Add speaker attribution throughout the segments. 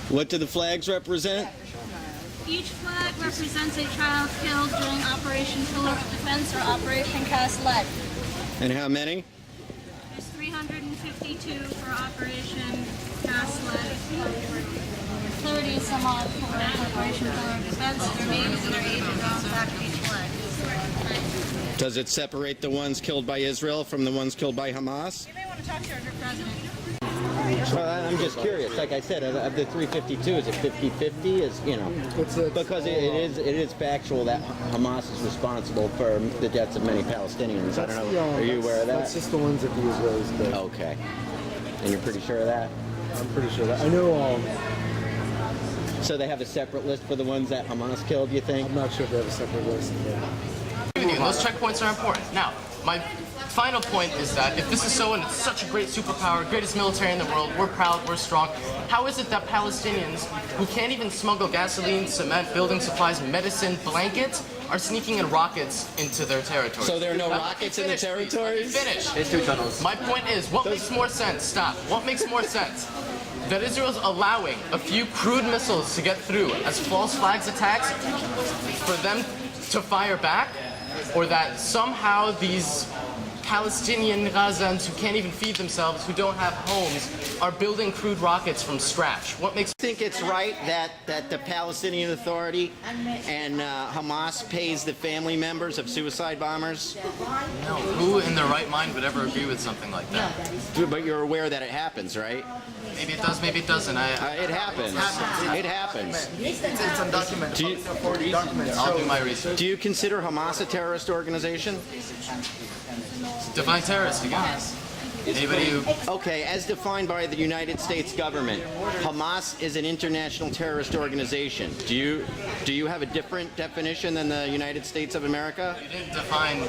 Speaker 1: What do the flags represent?
Speaker 2: Each flag represents a child killed during Operation Pillar of Defense or Operation Cast Lead.
Speaker 1: And how many?
Speaker 2: There's 352 for Operation Cast Lead, 30 some odd for Operation Pillar of Defense. Their names and their ages are on the back of each flag.
Speaker 1: Does it separate the ones killed by Israel from the ones killed by Hamas?
Speaker 2: You may want to talk to your president.
Speaker 1: Well, I'm just curious. Like I said, of the 352, is it 50-50? Is because it is factual that Hamas is responsible for the deaths of many Palestinians. I don't know. Are you aware of that?
Speaker 3: That's just the ones that the Israelis did.
Speaker 1: Okay. And you're pretty sure of that?
Speaker 3: I'm pretty sure of that. I know.
Speaker 1: So they have a separate list for the ones that Hamas killed, you think?
Speaker 3: I'm not sure if they have a separate list.
Speaker 4: Those checkpoints are important. Now, my final point is that if this is so and it's such a great superpower, greatest military in the world, we're proud, we're strong, how is it that Palestinians who can't even smuggle gasoline, cement, building supplies, medicine, blankets, are sneaking in rockets into their territory?
Speaker 1: So there are no rockets in the territories?
Speaker 4: Finish.
Speaker 5: There's 2 tunnels.
Speaker 4: My point is, what makes more sense? Stop. What makes more sense? That Israel's allowing a few crude missiles to get through as false flags attacks for them to fire back? Or that somehow these Palestinian Gazans who can't even feed themselves, who don't have homes, are building crude rockets from scratch? What makes
Speaker 1: You think it's right that the Palestinian Authority and Hamas pays the family members of suicide bombers?
Speaker 5: No, who in their right mind would ever agree with something like that?
Speaker 1: But you're aware that it happens, right?
Speaker 5: Maybe it does, maybe it doesn't.
Speaker 1: It happens. It happens.
Speaker 3: It's undocumented.
Speaker 1: Do you,
Speaker 5: I'll do my research.
Speaker 1: do you consider Hamas a terrorist organization?
Speaker 5: Define terrorist again. Anybody who...
Speaker 1: Okay, as defined by the United States government, Hamas is an international terrorist organization. Do you have a different definition than the United States of America?
Speaker 5: You didn't define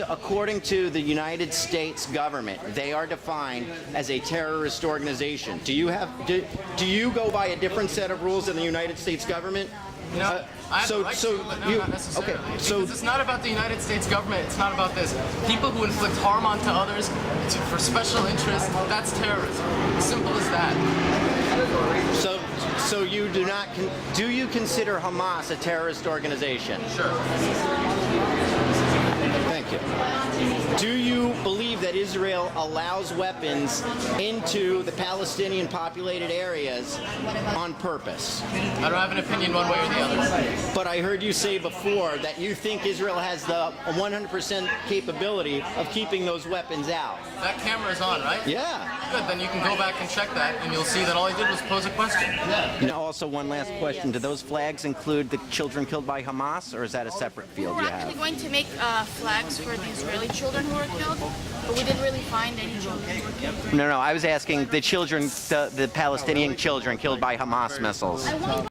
Speaker 1: According to the United States government, they are defined as a terrorist organization. Do you go by a different set of rules than the United States government?
Speaker 5: You know, I have the right to, but no, not necessarily.
Speaker 1: Okay, so
Speaker 5: because it's not about the United States government. It's not about this. People who inflict harm onto others for special interests, that's terrorism. Simple as that.
Speaker 1: so you do you consider Hamas a terrorist organization?
Speaker 5: Sure.
Speaker 1: Thank you. Do you believe that Israel allows weapons into the Palestinian populated areas on purpose?
Speaker 5: I don't have an opinion one way or the other.
Speaker 1: But I heard you say before that you think Israel has the 100% capability of keeping those weapons out.
Speaker 5: That camera is on, right?
Speaker 1: Yeah.
Speaker 5: Good, then you can go back and check that, and you'll see that all I did was pose a question.
Speaker 1: Now, also one last question. Do those flags include the children killed by Hamas, or is that a separate field
Speaker 6: We're
Speaker 1: you
Speaker 6: actually
Speaker 1: have?
Speaker 6: going to make flags for the Israeli children who were killed, but we didn't really find any children who were killed.
Speaker 1: No, I was asking the children, the Palestinian children killed by Hamas missiles.